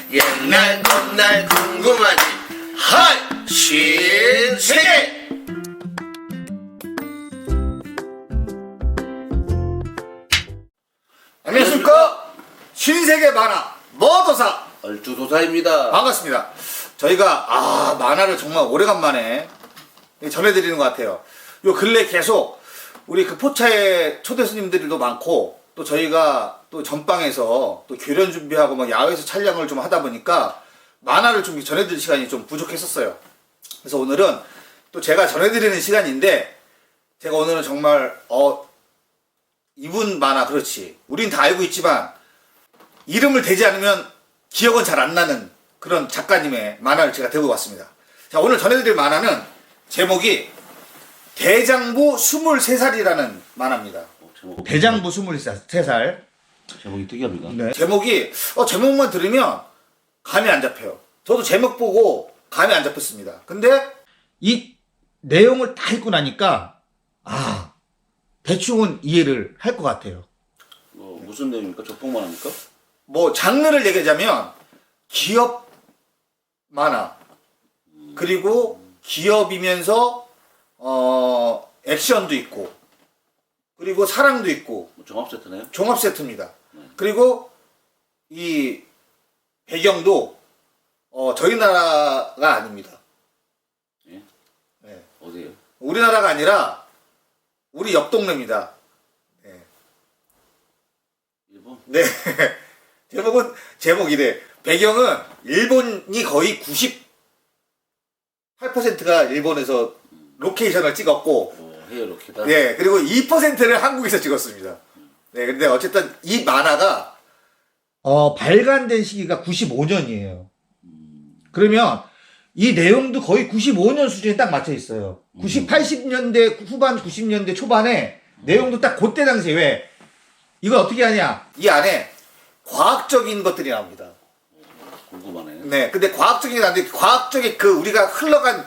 옛날 봄날 궁금하지 하이 신세계. 안녕하십니까. 신세계 만화 머더사 얼주도사입니다. 반갑습니다. 저희가 만화를 정말 오래간만에 전해드리는 것 같아요. 요 근래 계속 우리 그 포차에 초대 손님들도 많고, 또 저희가 또 전방에서 또 교련 준비하고 막 야외에서 촬영을 좀 하다 보니까 만화를 좀 전해드릴 시간이 좀 부족했었어요. 그래서 오늘은 또 제가 전해드리는 시간인데, 제가 오늘은 정말 이분 만화, 그렇지, 우린 다 알고 있지만 이름을 대지 않으면 기억은 잘 안 나는 그런 작가님의 만화를 제가 들고 왔습니다. 자, 오늘 전해드릴 만화는 제목이 대장부 23살이라는 만화입니다. 대장부 23살. 제목이 특이합니다. 네. 제목이 제목만 들으면 감이 안 잡혀요. 저도 제목 보고 감이 안 잡혔습니다. 근데 이 내용을 다 읽고 나니까 대충은 이해를 할 것 같아요. 무슨 내용입니까? 조폭만 합니까? 뭐 장르를 얘기하자면 기업 만화, 그리고 기업이면서 액션도 있고, 그리고 사랑도 있고, 종합 세트네요. 종합 세트입니다. 그리고 이 배경도 저희 나라가 아닙니다. 예? 네. 어디에요? 우리나라가 아니라 우리 옆 동네입니다. 네. 일본? 네. 제목이래. 배경은 일본이 거의 98%가 일본에서 로케이션을 찍었고, 해외 로켓다. 네, 그리고 2%를 한국에서 찍었습니다. 네, 근데 어쨌든 이 만화가 발간된 시기가 95년이에요. 그러면 이 내용도 거의 95년 수준에 딱 맞춰 있어요. 80년대 후반, 90년대 초반에 내용도 딱 그때 당시에. 왜 이걸 어떻게 하냐? 이 안에 과학적인 것들이 나옵니다. 궁금하네. 네, 근데 과학적인 게 나는데, 과학적인 그 우리가 흘러간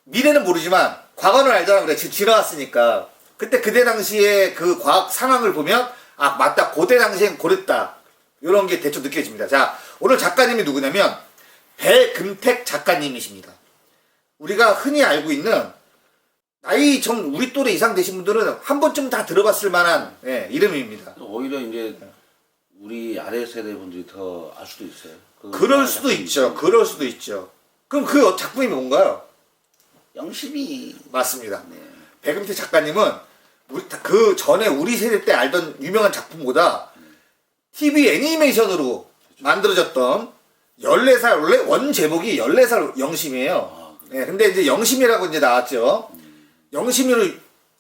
미래는 모르지만 과거는 알잖아. 그래, 지금 지나왔으니까. 그때 당시에 그 과학 상황을 보면 맞다, 그때 당시엔 그랬다, 이런 게 대충 느껴집니다. 자, 오늘 작가님이 누구냐면 배금택 작가님이십니다. 우리가 흔히 알고 있는, 나이 좀 우리 또래 이상 되신 분들은 한 번쯤 다 들어봤을 만한 이름입니다. 오히려 이제 우리 아래 세대 분들이 더 알 수도 있어요. 그럴 수도 있죠. 그럴 수도 있죠. 그럼 그 작품이 뭔가요? 영심이. 맞습니다. 네. 배금택 작가님은 그 전에 우리 세대 때 알던 유명한 작품보다 TV 애니메이션으로 만들어졌던 14살, 원래 원 제목이 14살 영심이에요. 네, 근데 이제 영심이라고 이제 나왔죠. 영심이로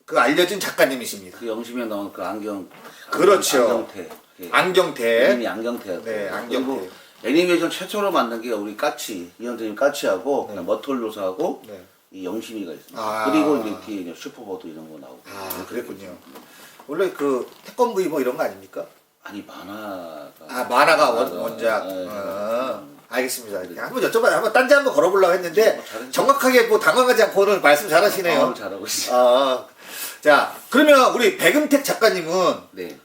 그 알려진 작가님이십니다. 그 영심에 나온 그 안경. 그렇죠. 안경태. 안경태. 이름이 안경태였고. 네, 안경태. 애니메이션 최초로 만든 게 우리 까치, 이현재님 까치하고, 그냥 머털로사하고, 네. 이 영심이가 있습니다. 그리고 이제 뒤에 슈퍼보드 이런 거 나오고. 그랬군요. 원래 그 태권브 뭐 이런 거 아닙니까? 아니, 만화가. 만화가 원작. 알겠습니다. 한번 여쭤봐요. 한번 딴지 한번 걸어보려고 했는데, 정확하게 뭐 당황하지 않고 오늘 말씀 잘하시네요. 잘하고 있어요. 자, 그러면 우리 배금택 작가님은, 네.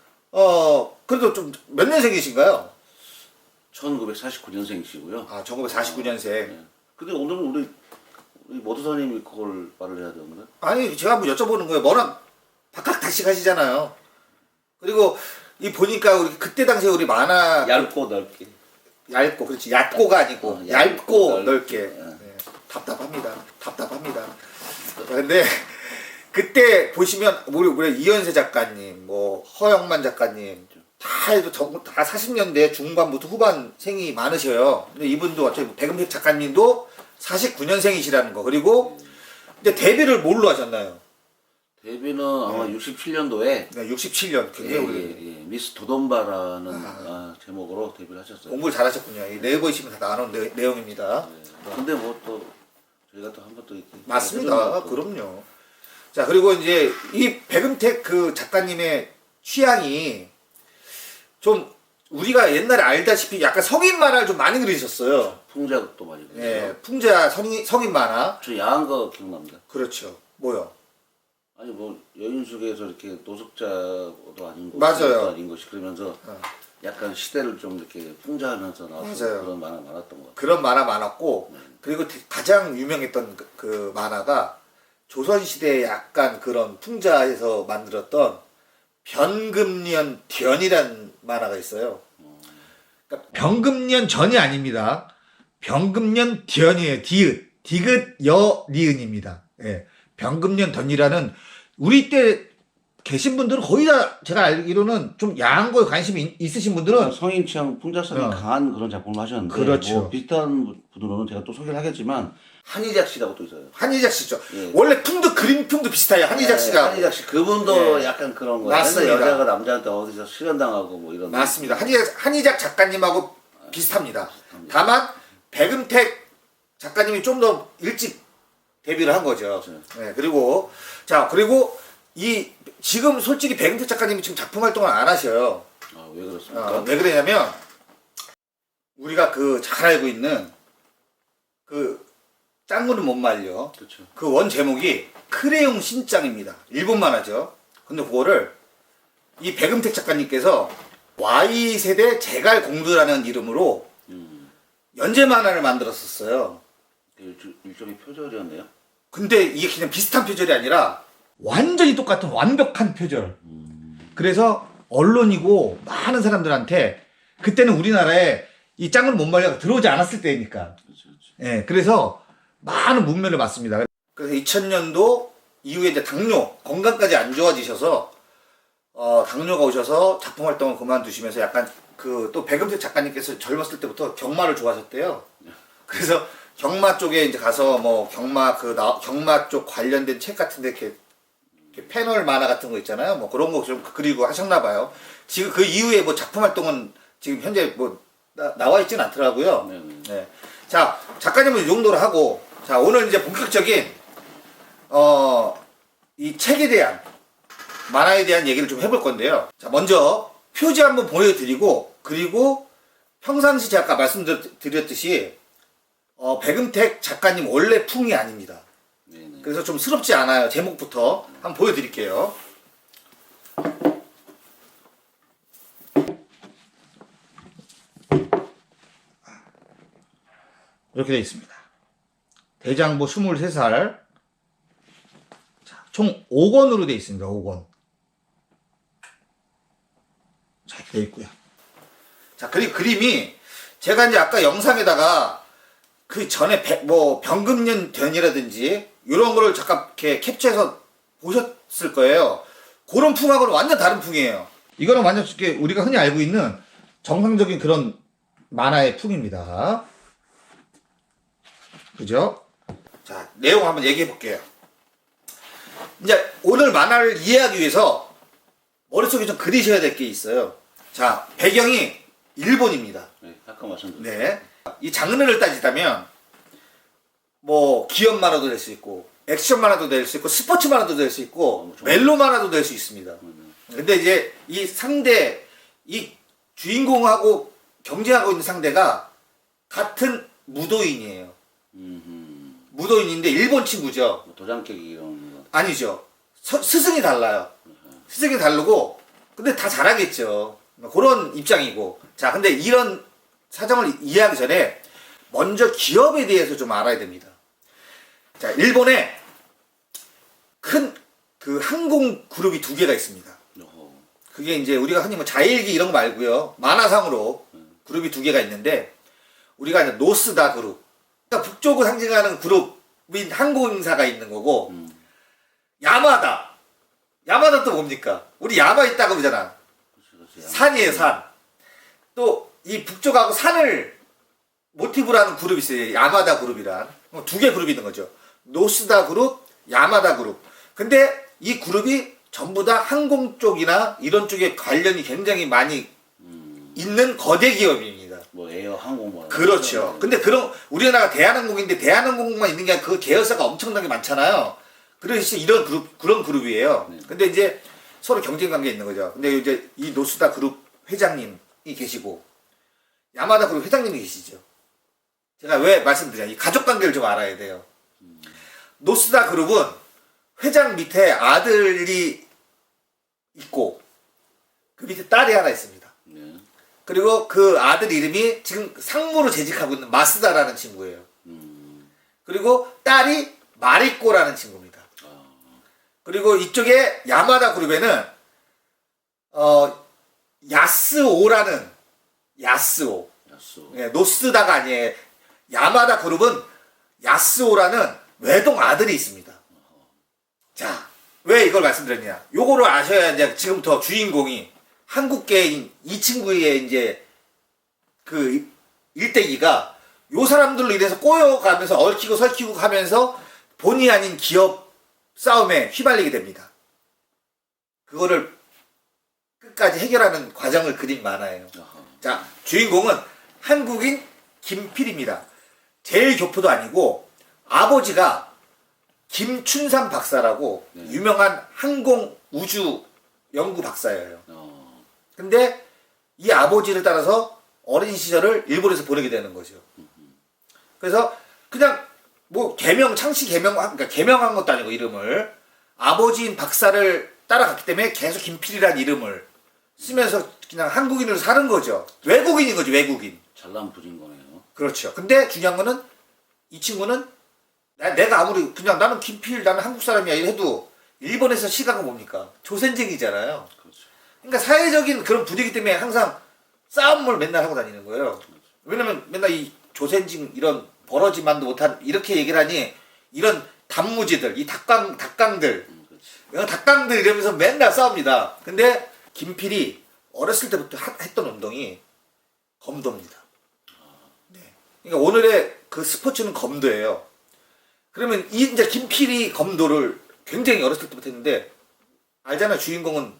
그래도 좀 몇 년생이신가요? 1949년생이시고요. 1949년생. 네. 근데 오늘은 우리 모두사님이 그걸 말을 해야 되는데? 아니, 제가 한번 여쭤보는 거예요. 뭐랑 박학다식 하시잖아요. 그리고 보니까 우리 그때 당시에 우리 만화 얇고 넓게. 얇고, 그렇지, 얕고가 아니고 얇고 넓게. 네. 답답합니다. 근데 그때 보시면 우리 이현세 작가님, 뭐 허영만 작가님 다 해도 다 40년대 중반부터 후반생이 많으셔요. 근데 이분도 어차피 배금택 작가님도 49년생이시라는 거. 그리고 근데 데뷔를 뭘로 하셨나요? 데뷔는 아마 67년도에 네, 67년. 굉장히 오래. 미스 도돈바라는 제목으로 데뷔를 하셨어요. 공부를 잘하셨군요. 이 네이버이시면 다 나오는 내용입니다. 근데 뭐 또 저희가 또 한 번 또 이렇게 맞습니다. 그럼요. 자, 그리고 이제 이 배금택 그 작가님의 취향이 좀 우리가 옛날에 알다시피 약간 성인 만화를 좀 많이 그리셨어요. 풍자도 많이 그리죠. 예, 풍자 성인 만화. 저 야한 거 기억납니다. 그렇죠. 뭐요? 아니 뭐 여인숙에서 이렇게 노숙자도 아닌 것, 맞아요. 아닌 것이 그러면서 약간 시대를 좀 이렇게 풍자하면서 나왔던 맞아요. 그런 만화 많았던 것 같아요. 그런 만화 많았고 그리고 가장 유명했던 그 만화가 조선시대에 약간 그런 풍자에서 만들었던 변금년 변이란 만화가 있어요. 그러니까 병금년 전이 아닙니다. 병금년 변이에요. 디귿 여 니은입니다. 예. 병금년 던이라는 우리 때 계신 분들은 거의 다 제가 알기로는 좀 야한 거에 관심이 있으신 분들은 성인 취향 풍자성이 어. 강한 그런 작품을 하셨는데 그렇죠. 뭐 비슷한 분으로는 제가 또 소개를 하겠지만 한희작 씨라고 또 있어요. 한희작 씨죠. 예. 원래 품도 그림품도 비슷해요. 한희작 씨가. 한희작 씨 그분도 예. 약간 그런 거예요. 맞습니다. 맨날 여자가 남자한테 어디서 실현당하고 뭐 이런. 맞습니다. 한희작 작가님하고 비슷합니다. 다만 백은택 작가님이 좀 더 일찍 데뷔를 한 거죠. 그렇죠. 네, 그리고 지금 솔직히 백은택 작가님이 지금 작품 활동을 안 하셔요. 아, 왜 그렇습니까? 왜 그러냐면 우리가 그 잘 알고 있는 그 짱구는 못 말려. 그렇죠. 그 원 제목이 크레용 신짱입니다. 일본 만화죠. 근데 그거를 이 백음택 작가님께서 Y세대 제갈 공주라는 이름으로 연재 만화를 만들었었어요. 일종의 표절이었네요. 근데 이게 그냥 비슷한 표절이 아니라 완전히 똑같은 완벽한 표절. 그래서 언론이고 많은 사람들한테 그때는 우리나라에 이 짱구는 못 말려가 들어오지 않았을 때니까. 그렇죠, 그렇죠. 예, 그래서 많은 문매를 맞습니다. 그래서 2000년도 이후에 이제 당뇨, 건강까지 안 좋아지셔서, 당뇨가 오셔서 작품 활동을 그만두시면서 약간 또 백음택 작가님께서 젊었을 때부터 경마를 좋아하셨대요. 그래서 경마 쪽에 이제 가서 뭐 경마 쪽 관련된 책 같은데 이렇게 패널 만화 같은 거 있잖아요. 뭐 그런 거 좀 그리고 하셨나 봐요. 지금 그 이후에 뭐 작품 활동은 지금 현재 뭐 나와 있지는 않더라고요. 네네. 네. 자, 작가님은 이 정도로 하고, 자, 오늘 이제 본격적인, 이 책에 대한, 만화에 대한 얘기를 좀 해볼 건데요. 자, 먼저 표지 한번 보여드리고, 그리고 평상시 제가 아까 말씀드렸듯이, 백음택 작가님 원래 풍이 아닙니다. 네네. 그래서 좀 스럽지 않아요. 제목부터 한번 보여드릴게요. 이렇게 되어 있습니다. 대장부 23살. 자, 총 5권으로 되어 있습니다. 5권. 자, 이렇게 되어 있고요. 자, 그리고 그림이 제가 이제 아까 영상에다가 그 전에 병금년 변이라든지 이런 거를 잠깐 이렇게 캡처해서 보셨을 거예요. 그런 풍하고는 완전 다른 풍이에요. 이거는 완전 이렇게 우리가 흔히 알고 있는 정상적인 그런 만화의 풍입니다. 그죠? 자, 내용 한번 얘기해 볼게요. 이제 오늘 만화를 이해하기 위해서 머릿속에 좀 그리셔야 될 게 있어요. 자, 배경이 일본입니다. 네, 아까 말씀드렸죠. 네. 이 장르를 따지자면 뭐 기업 만화도 될 수 있고 액션 만화도 될 수 있고 스포츠 만화도 될 수 있고 멜로 만화도 될 수 있습니다. 근데 이제 이 주인공하고 경쟁하고 있는 상대가 같은 무도인이에요. 무도인인데 일본 친구죠. 뭐 도장 깨기 이런 거. 아니죠. 스승이 달라요. 스승이 다르고 근데 다 잘하겠죠. 그런 입장이고. 자, 근데 이런 사정을 이해하기 전에 먼저 기업에 대해서 좀 알아야 됩니다. 자, 일본에 큰 그 항공 그룹이 2개가 있습니다. 어허. 그게 이제 우리가 흔히 뭐 자일기 이런 거 말고요. 만화상으로 그룹이 2개가 있는데 우리가 이제 노스다 그룹. 그러니까 북쪽을 상징하는 그룹인 항공사가 있는 거고 야마다. 야마다 또 뭡니까? 우리 야마 있다고 그러잖아. 그렇죠. 산이에요, 산. 또 이 북쪽하고 산을 모티브로 하는 그룹이 있어요. 야마다 그룹이란. 2개 그룹이 있는 거죠. 노스다 그룹, 야마다 그룹. 근데 이 그룹이 전부 다 항공 쪽이나 이런 쪽에 관련이 굉장히 많이 있는 거대 기업입니다. 뭐 에어 항공 뭐. 그렇죠. 근데 우리나라가 대한항공인데 대한항공만 있는 게 아니라 그 계열사가 엄청나게 많잖아요. 그래서 이런 그런 그룹이에요. 네. 근데 이제 서로 경쟁 관계에 있는 거죠. 근데 이제 이 노스다 그룹 회장님이 계시고 야마다 그룹 회장님이 계시죠. 제가 왜 말씀드리냐. 이 가족 관계를 좀 알아야 돼요. 노스다 그룹은 회장 밑에 아들이 있고 그 밑에 딸이 하나 있습니다. 네. 그리고 그 아들 이름이 지금 상무로 재직하고 있는 마스다라는 친구예요. 그리고 딸이 마리꼬라는 친구입니다. 그리고 이쪽에 야마다 그룹에는 야스오라는 야스오. 예, 노스다가 아니에요. 야마다 그룹은 야스오라는 외동 아들이 있습니다. 자, 왜 이걸 말씀드렸냐? 요거를 아셔야 이제 지금부터 주인공이 한국계인 이 친구의 이제 그 일대기가 요 사람들로 인해서 꼬여가면서 얽히고 설키고 하면서 본의 아닌 기업 싸움에 휘말리게 됩니다. 그거를 끝까지 해결하는 과정을 그린 만화예요. 자, 주인공은 한국인 김필입니다. 제일 교포도 아니고 아버지가 김춘삼 박사라고 유명한 항공 우주 연구 박사예요. 근데 이 아버지를 따라서 어린 시절을 일본에서 보내게 되는 거죠. 그래서 그냥 뭐 창씨 그러니까 개명한 것도 아니고 이름을 아버지인 박사를 따라갔기 때문에 계속 김필이라는 이름을 쓰면서 그냥 한국인으로 사는 거죠. 외국인인 거죠, 외국인. 잘난 부진 거네요. 그렇죠. 근데 중요한 거는 이 친구는 내가 아무리 그냥 나는 김필 나는 한국 사람이야 해도 일본에서 시각은 뭡니까? 조센쟁이잖아요. 그렇죠. 그러니까 사회적인 그런 분위기 때문에 항상 싸움을 맨날 하고 다니는 거예요. 왜냐면 맨날 이 조센징 이런 버러지만도 못한 이렇게 얘기를 하니 이런 단무지들 이 닭강들 이런 닭강들 이러면서 맨날 싸웁니다. 근데 김필이 어렸을 때부터 했던 운동이 검도입니다. 네. 그러니까 오늘의 그 스포츠는 검도예요. 그러면 이제 김필이 검도를 굉장히 어렸을 때부터 했는데 알잖아요. 주인공은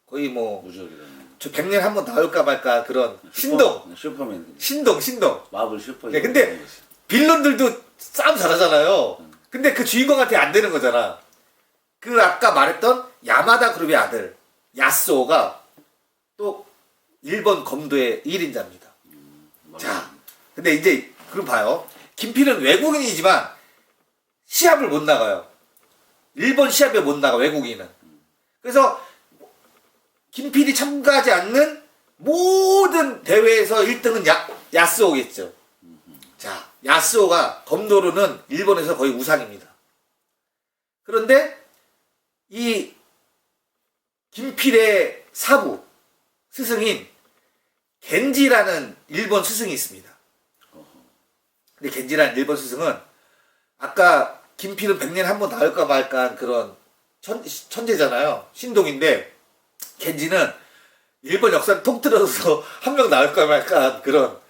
거의 뭐 무적이라는. 저 100년 한 번 나올까 말까 그런 슈퍼맨. 신동 마블 슈퍼. 네, 근데 빌런들도 싸움 잘하잖아요. 근데 그 주인공한테 안 되는 거잖아. 그 아까 말했던 야마다 그룹의 아들 야스오가 또 일본 검도의 1인자입니다. 자, 근데 이제 그럼 봐요. 김필은 외국인이지만 시합을 못 나가요. 일본 시합에 못 나가, 외국인은. 그래서 김필이 참가하지 않는 모든 대회에서 1등은 야스오겠죠. 자, 야스오가 검도로는 일본에서 거의 우상입니다. 그런데 이 김필의 사부 스승인 겐지라는 일본 스승이 있습니다. 근데 겐지라는 일본 스승은 아까 김필은 100년에 한 번 나올까 말까 한 그런 천재잖아요. 신동인데 겐지는 일본 역사를 통틀어서 한 명 나올까 말까 한 그런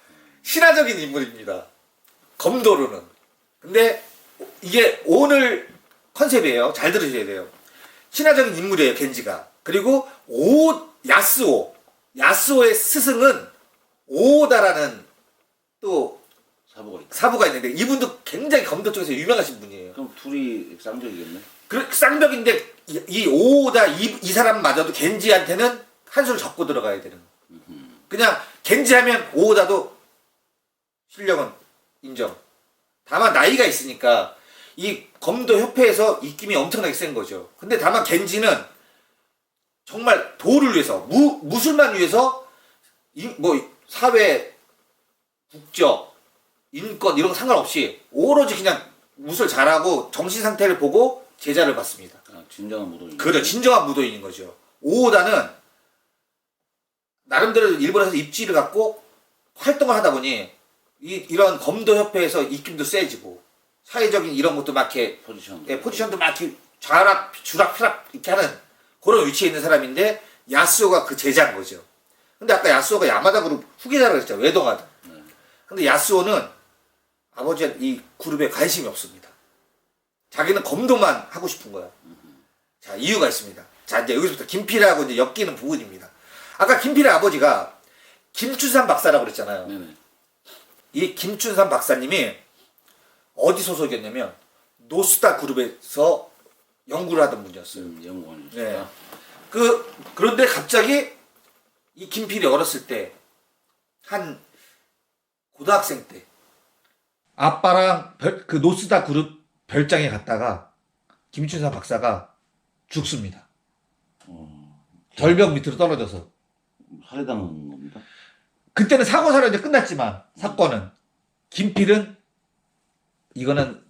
신화적인 인물입니다. 검도로는. 근데 이게 오늘 컨셉이에요. 잘 들으셔야 돼요. 신화적인 인물이에요, 겐지가. 그리고 야스오의 스승은 오다라는 또 사부가 있는데 이분도 굉장히 검도 쪽에서 유명하신 분이에요. 그럼 둘이 쌍벽이겠네. 쌍벽인데 이 오다 이 사람마저도 겐지한테는 한 수를 접고 들어가야 되는. 그냥 겐지하면 오다도 실력은 인정. 다만 나이가 있으니까 이 검도 협회에서 입김이 엄청나게 센 거죠. 근데 다만 겐지는 정말 도를 위해서 무술만 위해서 뭐 사회 국적 인권 이런 거 상관없이 오로지 그냥 무술 잘하고 정신 상태를 보고 제자를 받습니다. 아, 진정한 무도인. 그래, 진정한 무도인인 거죠. 오오다는 나름대로 일본에서 입지를 갖고 활동을 하다 보니 이런 검도 협회에서 입김도 세지고 사회적인 이런 것도 막 이렇게 포지션도 막 이렇게 주락펴락 이렇게 하는 그런 위치에 있는 사람인데 야스오가 그 제자인 거죠. 근데 아까 야스오가 야마다 그룹 후계자라고 그랬잖아요. 외동아들. 근데 야스오는 아버지 이 그룹에 관심이 없습니다. 자기는 검도만 하고 싶은 거야. 자, 이유가 있습니다. 자, 이제 여기서부터 김필하고 이제 엮이는 부분입니다. 아까 김필의 아버지가 김춘삼 박사라고 그랬잖아요. 네네. 이 김춘삼 박사님이 어디 소속이었냐면 노스타 그룹에서 연구를 하던 분이었어요. 연구원이었어요. 네. 그런데 갑자기 이 김필이 어렸을 때 한 고등학생 때 아빠랑 그 노스타 그룹 별장에 갔다가 김춘삼 박사가 죽습니다. 절벽 밑으로 떨어져서. 살해당한 겁니다. 그때는 사고사로 이제 끝났지만 사건은 김필은 이거는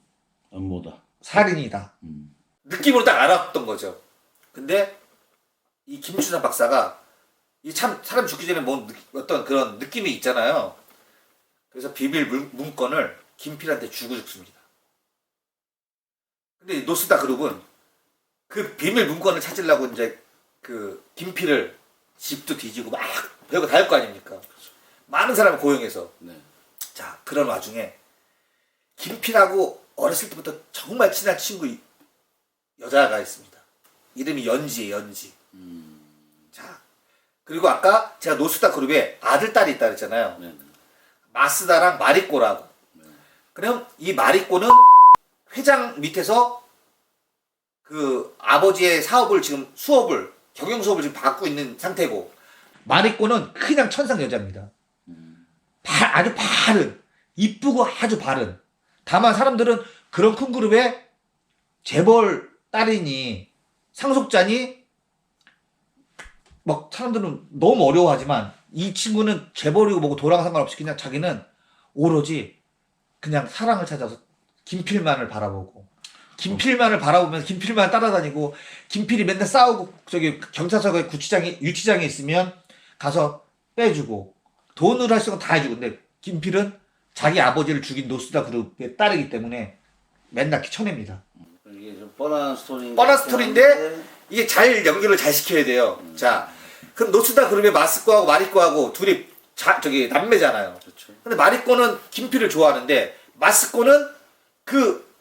음모다. 살인이다. 느낌으로 딱 알았던 거죠. 근데 이 김춘삼 박사가 이 참 사람 죽기 전에 뭐 어떤 그런 느낌이 있잖아요. 그래서 비밀 문건을 김필한테 주고 죽습니다. 근데 노스다 그룹은 그 비밀 문건을 찾으려고 이제 그 김필을 집도 뒤지고 막 별거 다 할 거 아닙니까? 많은 사람을 고용해서. 네. 자, 그런 와중에 김필하고 어렸을 때부터 정말 친한 친구 여자가 있습니다. 이름이 연지예요, 연지. 자, 그리고 아까 제가 노스다 그룹에 아들, 딸이 있다 그랬잖아요. 네. 마스다랑 마리꼬라고. 그럼 이 마리꼬는 회장 밑에서 그 아버지의 사업을 지금 경영 수업을 지금 받고 있는 상태고, 마리꼬는 그냥 천상 여자입니다. 아주 바른, 이쁘고 아주 바른. 다만 사람들은 그런 큰 그룹에 재벌 딸이니 상속자니 막 사람들은 너무 어려워하지만 이 친구는 재벌이고 뭐고 도랑 상관없이 그냥 자기는 오로지 그냥 사랑을 찾아서 김필만을 바라보고 김필만을 바라보면서 김필만 따라다니고 김필이 맨날 싸우고 저기 경찰서에 유치장에 있으면 가서 빼주고 돈으로 할 수 있는 거 다 해주고 근데 김필은 자기 아버지를 죽인 노스다 그룹의 딸이기 때문에 맨날 쳐냅니다. 이게 좀 뻔한 스토리인데. 뻔한 스토리인데 이게 잘 연결을 잘 시켜야 돼요. 자, 그럼 노스다 그룹의 마스코하고 마리코하고 둘이 저기 남매잖아요. 그렇죠. 근데 마리코는 김필을 좋아하는데 마스코는 그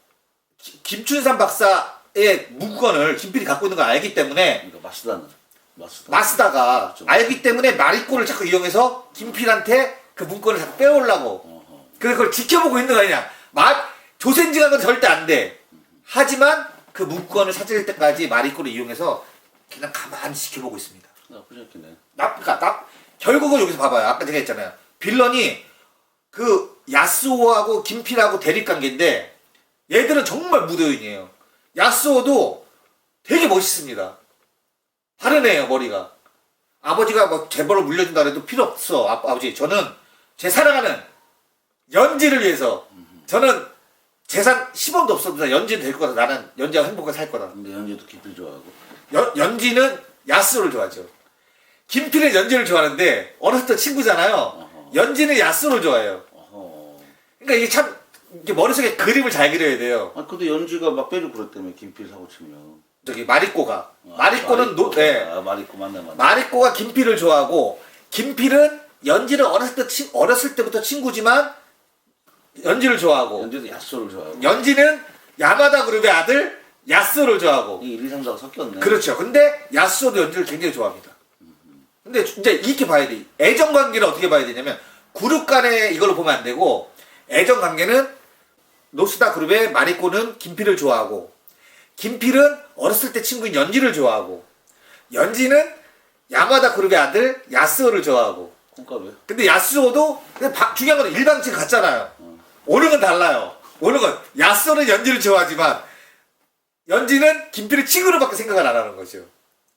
김춘삼 박사의 문건을 김필이 갖고 있는 걸 알기 때문에 그러니까 마스다. 마스다가 그렇죠. 알기 때문에 마리코를 자꾸 이용해서 김필한테 그 문건을 자꾸 빼오려고. 그래서 그걸 지켜보고 있는 거 아니냐. 조센징한 건 절대 안 돼. 하지만 그 문건을 찾을 때까지 마리코를 이용해서 그냥 가만히 지켜보고 있습니다. 나쁘지 않겠네. 결국은 여기서 봐봐요. 아까 제가 했잖아요. 빌런이 그 야스오하고 김필하고 대립관계인데 얘들은 정말 무도인이에요. 야스오도 되게 멋있습니다. 바르네요, 머리가. 아버지가 뭐 재벌을 물려준다 그래도 필요 없어. 아버지, 저는 제 사랑하는 연지를 위해서 저는 재산 10원도 없어도 연지는 될 거다. 나는 연지와 행복하게 살 거다. 근데 연지도 김필 좋아하고. 연지는 야스오를 좋아하죠. 김필은 연지를 좋아하는데 어렸을 때 친구잖아요. 연지는 야스오를 좋아해요. 그러니까 이게 참 이게 머릿속에 그림을 잘 그려야 돼요. 아 근데 연지가 막 빼주고 그랬다며 김필 사고 치면. 저기 마리꼬가. 마리꼬는 마리꼬 맞네. 마리꼬가 김필을 좋아하고 김필은 연지를 어렸을 때부터 친구지만 연지를 좋아하고 연지도 야스오를 좋아하고. 연지는 야마다 그룹의 아들 야스오를 좋아하고. 이 1, 2, 3, 4가 섞였네. 그렇죠. 근데 야스오도 연지를 굉장히 좋아합니다. 근데 이제 이렇게 봐야 돼. 애정 관계를 어떻게 봐야 되냐면 그룹 간에 이걸로 보면 안 되고 애정 관계는 노스다 그룹의 마리꼬는 김필을 좋아하고 김필은 어렸을 때 친구인 연지를 좋아하고 연지는 야마다 그룹의 아들 야스오를 좋아하고. 콩가루야? 근데 야스오도 중요한 건 일방적 같잖아요. 오는 건 달라요. 오는 건 야스오는 연지를 좋아하지만 연지는 김필을 친구로밖에 생각을 안 하는 거죠.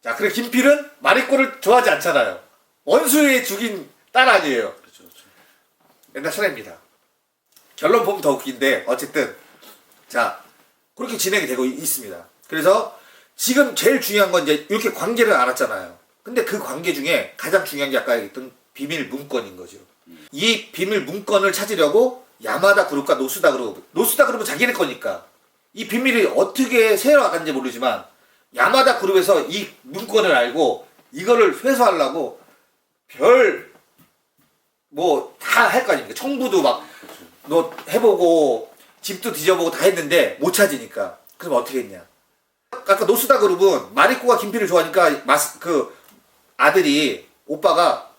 자, 그리고 김필은 마리꼬를 좋아하지 않잖아요. 원수에 죽인 딸 아니에요. 그렇죠. 옛날 철회입니다. 결론 보면 더 웃긴데 어쨌든 자 그렇게 진행이 되고 있습니다. 그래서 지금 제일 중요한 건 이제 이렇게 관계를 알았잖아요. 근데 그 관계 중에 가장 중요한 게 아까 얘기했던 비밀 문건인 거죠. 이 비밀 문건을 찾으려고 야마다 그룹과 노스다 그룹은 자기네 거니까 이 비밀이 어떻게 새어나간지 모르지만 야마다 그룹에서 이 문건을 알고 이거를 회수하려고 별 뭐 다 할 거 아닙니까? 청부도 막 너 해보고 집도 뒤져보고 다 했는데 못 찾으니까. 그럼 어떻게 했냐? 아까 노스다 그룹은 마리코가 김필을 좋아하니까 그 아들이 오빠가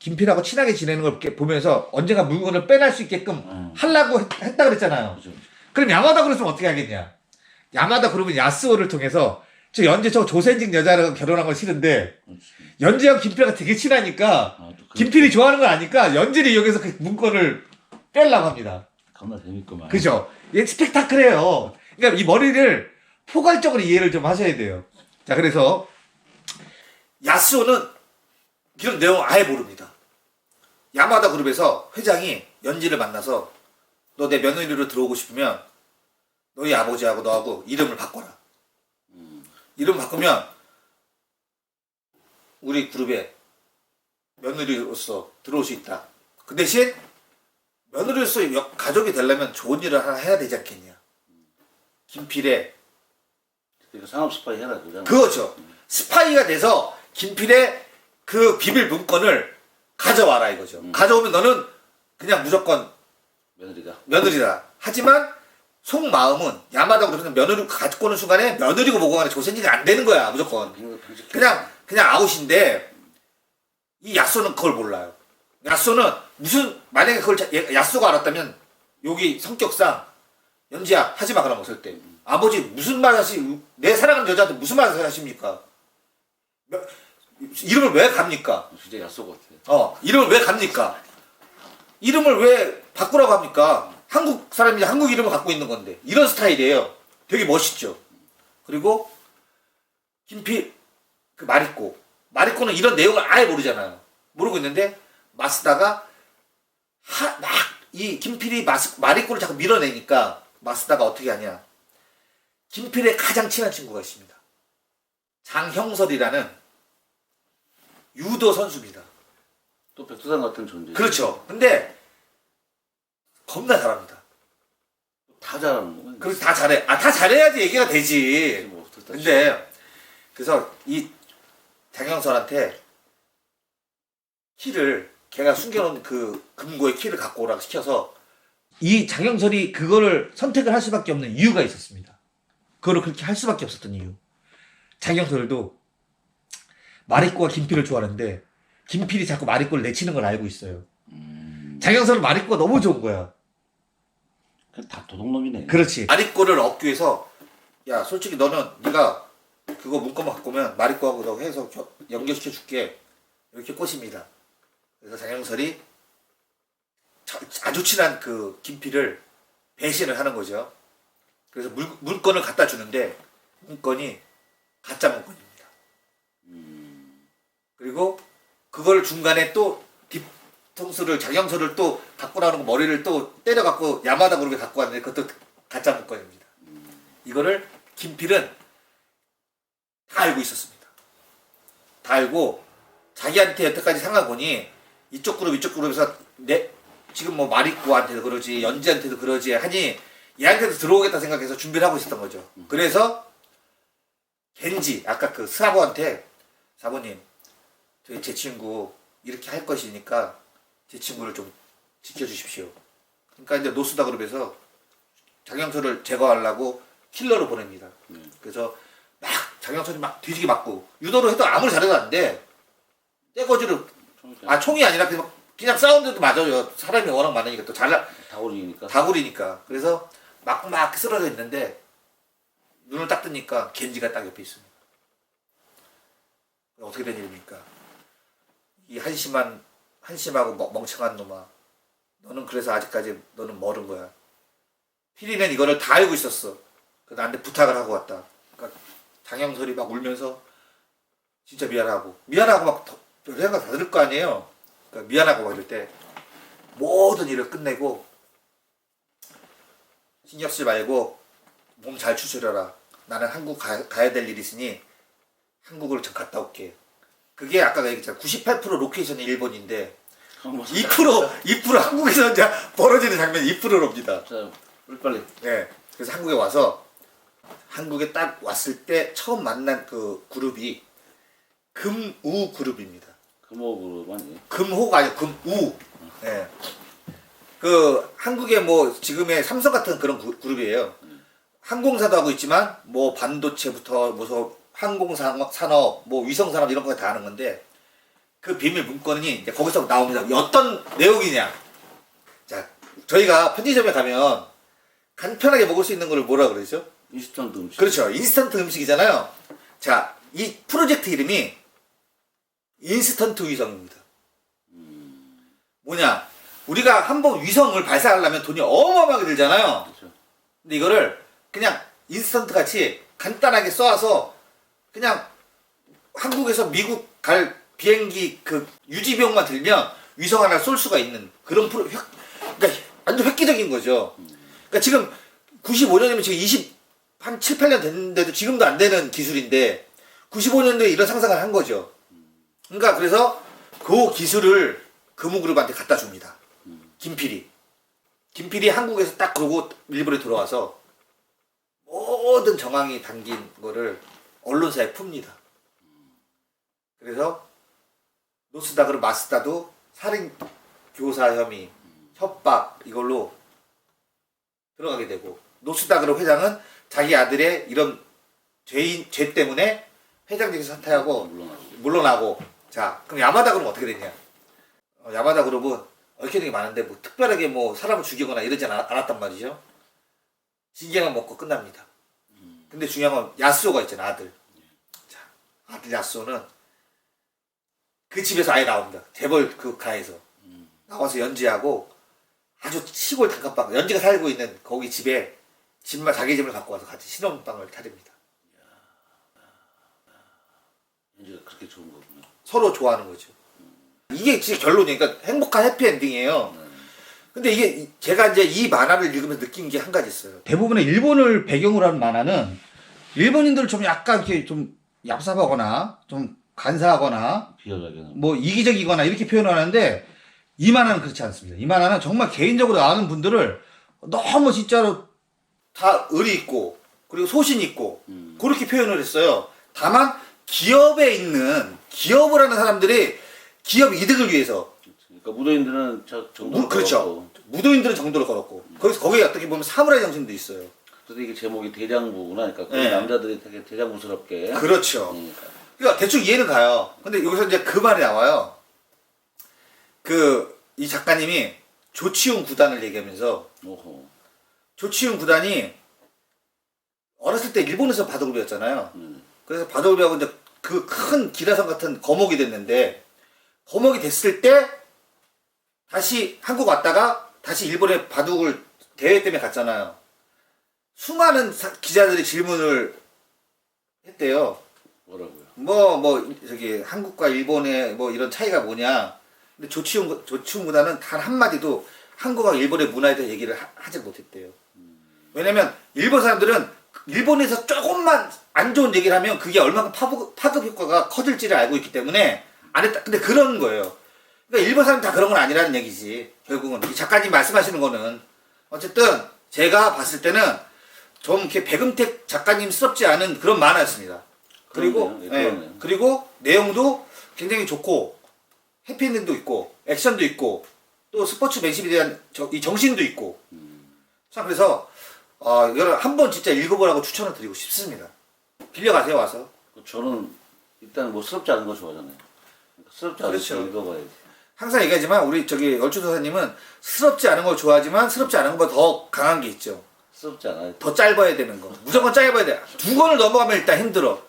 김필하고 친하게 지내는 걸 이렇게 보면서 언젠가 물건을 빼낼 수 있게끔 하려고 했다 그랬잖아요. 그렇죠. 그럼 야마다 그룹은 어떻게 하겠냐? 야마다 그룹은 야스오를 통해서 저 조센징 여자랑 결혼한 건 싫은데 연지랑 김필이가 되게 친하니까 김필이 좋아하는 걸 아니까 연지를 이용해서 그 문건을 빼려고 합니다. 겁나 재밌구만. 그죠? 얘 스펙타클해요. 그러니까 이 머리를 포괄적으로 이해를 좀 하셔야 돼요. 자, 그래서 야스오는 이런 내용 아예 모릅니다. 야마다 그룹에서 회장이 연지를 만나서 너 내 며느리로 들어오고 싶으면 너희 아버지하고 너하고 이름을 바꿔라. 이름 바꾸면 우리 그룹에 며느리로서 들어올 수 있다. 그 대신 며느리로서 가족이 되려면 좋은 일을 하나 해야 되지 않겠냐. 김필의 그러니까 상업 스파이 해라 그잖아. 그거죠. 스파이가 돼서 김필의 그 비밀 문건을 가져와라 이거죠. 가져오면 너는 그냥 무조건 며느리가. 며느리다. 하지만 속마음은 야마다 그러면 며느리 갖고 오는 순간에 며느리고 뭐고 간에 조선인이 안 되는 거야 무조건. 그냥 아웃인데 이 야쏘는 그걸 몰라요. 야쏘는 무슨 만약에 그걸 야쏘가 알았다면 여기 성격상 연지야 하지마 그러면 없을 때 아버지 무슨 말 내 사랑하는 여자한테 무슨 말 하십니까? 이름을 왜 갑니까? 진짜 야쏘 같아. 이름을 왜 갑니까? 이름을 왜 바꾸라고 합니까? 한국 사람이 한국 이름을 갖고 있는 건데 이런 스타일이에요. 되게 멋있죠. 그리고 김필 그 마리코는 이런 내용을 아예 모르잖아요. 모르고 있는데 마스다가 막 이 김필이 마리코를 자꾸 밀어내니까 마스다가 어떻게 하냐? 김필의 가장 친한 친구가 있습니다. 장형설이라는 유도 선수입니다. 또 백두산 같은 존재. 그렇죠. 근데 겁나 잘합니다. 다 잘하는 거야. 그래서 다 잘해. 다 잘해야지 얘기가 되지. 뭐 어떻게 근데 그래서 이 장형설한테 키를 걔가 숨겨놓은 그 금고의 키를 갖고 오라고 시켜서 이 장형설이 그거를 선택을 할 수밖에 없는 이유가 있었습니다. 그거를 그렇게 할 수밖에 없었던 이유. 장형설도 마리코가 김필을 좋아하는데 김필이 자꾸 마리코를 내치는 걸 알고 있어요. 장형설은 마리코가 너무 좋은 거야. 그냥 다 도둑놈이네. 그렇지. 마리코를 얻기 위해서 야 솔직히 너는 네가 그거 문건만 갖고 오면 마리코하고 너 해서 연결시켜 줄게. 이렇게 꼬십니다. 그래서 장형설이 아주 친한 그 김필을 배신을 하는 거죠. 그래서 문건을 갖다 주는데 문건이 가짜 문건입니다. 그리고 그걸 중간에 또 뒤통수를 장형설을 또 갖고 나오는 거 머리를 또 때려갖고 야마다 그룹에 갖고 왔는데 그것도 가짜 문건입니다. 이거를 김필은 다 알고 있었습니다. 다 알고 자기한테 여태까지 상황 보니 이쪽 그룹에서 지금 뭐 마리코한테도 그러지 연지한테도 그러지 하니 얘한테도 들어오겠다 생각해서 준비를 하고 있었던 거죠. 그래서 겐지 아까 그 사부한테 사부님 제 친구 이렇게 할 것이니까 제 친구를 좀 지켜주십시오. 그러니까 이제 노스다 그룹에서 장형철을 제거하려고 킬러를 보냅니다. 그래서 막 장형철이 막 뒤지게 맞고 유도를 해도 아무리 잘해도 안 돼. 떼거지를 총이 아니라 그냥 사운드도 맞아요. 사람이 워낙 많으니까 또 다구리니까. 그래서 막 쓰러져 있는데 눈을 딱 뜨니까 겐지가 딱 옆에 있습니다. 어떻게 된 일입니까? 이 한심하고 멍청한 놈아. 너는 그래서 아직까지 너는 멀은 거야. 피리는 이거를 다 알고 있었어. 그래서 나한테 부탁을 하고 왔다. 그러니까 장형설이 막 울면서 진짜 미안하고 막 생각 다 들을 거 아니에요. 그러니까 미안하고 막 이럴 때 모든 일을 끝내고 신경 쓰지 말고 몸 잘 추스려라. 나는 한국 가야 될 일이 있으니 한국을 좀 갔다 올게. 그게 아까 얘기했잖아. 98% 로케이션이 일본인데 2% 한국에서 이제 벌어지는 장면이 2%랍니다. 자, 빨리. 네. 그래서 한국에 딱 왔을 때 처음 만난 그 그룹이 금우 그룹입니다. 금호 그룹 아니? 금호가 아니고 금우. 네. 그 한국의 뭐 지금의 삼성 같은 그런 그룹이에요. 항공사도 하고 있지만 뭐 반도체부터 뭐 항공산업, 뭐 위성산업 이런 거 다 하는 건데 그 비밀 문건이 이제 거기서 나옵니다. 어떤 내용이냐? 자, 저희가 편의점에 가면 간편하게 먹을 수 있는 걸 뭐라 그러죠? 인스턴트 음식. 그렇죠. 인스턴트 음식이잖아요. 자, 이 프로젝트 이름이 인스턴트 위성입니다. 뭐냐? 우리가 한번 위성을 발사하려면 돈이 어마어마하게 들잖아요. 그렇죠. 근데 이거를 그냥 인스턴트 같이 간단하게 써와서 그냥 한국에서 미국 갈 비행기 그 유지 비용만 들면 위성 하나를 쏠 수가 있는 그런 그러니까 완전 획기적인 거죠. 그러니까 지금 95년이면 지금 한 7, 8년 됐는데도 지금도 안 되는 기술인데 95년도에 이런 상상을 한 거죠. 그러니까 그래서 그 기술을 금호그룹한테 갖다 줍니다. 김필이 한국에서 딱 그러고 일본에 들어와서 모든 정황이 담긴 거를 언론사에 풉니다. 그래서 노스다그로 마스다도 살인 교사 혐의, 협박 이걸로 들어가게 되고 노스다그로 회장은 자기 아들의 이런 죄 때문에 회장직에서 사퇴하고 물러나고 자 그럼 야마다 그룹은 어떻게 되냐? 야마다 그룹은 얽혀있는 게 많은데 뭐 특별하게 뭐 사람을 죽이거나 이러지 않았단 말이죠. 징계만 먹고 끝납니다. 근데 중요한 건 야스오가 있잖아 아들. 자 아들 야스오는 그 집에서 아예 나옵니다. 재벌 그 가에서 나와서 연지하고 아주 시골 단칸방 연지가 살고 있는 거기 집에 자기 집을 갖고 와서 같이 신혼방을 차립니다. 연지가 그렇게 좋은 거군요. 서로 좋아하는 거죠. 이게 진짜 결론이니까 그러니까 행복한 해피엔딩이에요. 근데 이게 제가 이제 이 만화를 읽으면서 느낀 게 한 가지 있어요. 대부분의 일본을 배경으로 한 만화는 일본인들을 좀 약간 이렇게 좀 얍삽하거나 좀 간사하거나 비열하게는 뭐 이기적이거나 이렇게 표현하는데 이 만화는 그렇지 않습니다. 이 만화는 정말 개인적으로 아는 분들을 너무 진짜로 다 의리 있고 그리고 소신 있고 그렇게 표현을 했어요. 다만 기업에 있는 기업을 하는 사람들이 기업 이득을 위해서 그러니까 무도인들은 정도를 그렇죠. 걸었고. 무도인들은 정도를 걸었고 거기에 어떻게 보면 사무라이 정신도 있어요. 그래서 이게 제목이 대장부구나. 그러니까 그 네. 남자들이 되게 대장부스럽게. 그렇죠. 그러니까 대충 이해는 가요. 근데 여기서 이제 그 말이 나와요. 이 작가님이 조치훈 구단을 얘기하면서 오호. 조치훈 구단이 어렸을 때 일본에서 바둑을 배웠잖아요. 그래서 바둑을 배우고 이제 그 큰 기라성 같은 거목이 됐는데 거목이 됐을 때 다시 한국 왔다가 다시 일본에 바둑을 대회 때문에 갔잖아요. 수많은 기자들이 질문을 했대요. 뭐라고요? 저기 한국과 일본의 뭐 이런 차이가 뭐냐. 근데 조치훈 구단은 단 한마디도 한국과 일본의 문화에 대해 얘기를 하지 못했대요. 왜냐면 일본 사람들은 일본에서 조금만 안 좋은 얘기를 하면 그게 얼마나 파급 효과가 커질지를 알고 있기 때문에 안 했다. 근데 그런 거예요. 그러니까 일본 사람 다 그런 건 아니라는 얘기지. 결국은 이 작가님 말씀하시는 거는 어쨌든 제가 봤을 때는 좀 이렇게 백음택 작가님스럽지 않은 그런 만화였습니다. 그리고 그리고 내용도 굉장히 좋고 해피엔딩도 있고 액션도 있고 또 스포츠맨십에 대한 이 정신도 있고 참 그래서 이거를 한번 진짜 읽어보라고 추천을 드리고 싶습니다. 빌려가세요 와서. 저는 일단 뭐 스럽지 않은 거 좋아하잖아요. 스럽지 않은 그렇죠. 거 읽어봐야지. 항상 얘기하지만 우리 저기 얼추도사님은 스럽지 않은 걸 좋아하지만 스럽지 않은 것보다 더 강한 게 있죠. 스럽지 않아요. 더 짧아야 되는 거. 무조건 짧아야 돼. 두 권을 넘어가면 일단 힘들어.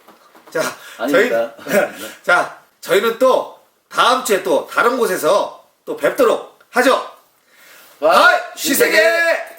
자, 저희는 또 다음 주에 또 다른 곳에서 또 뵙도록 하죠. 와, 시세계!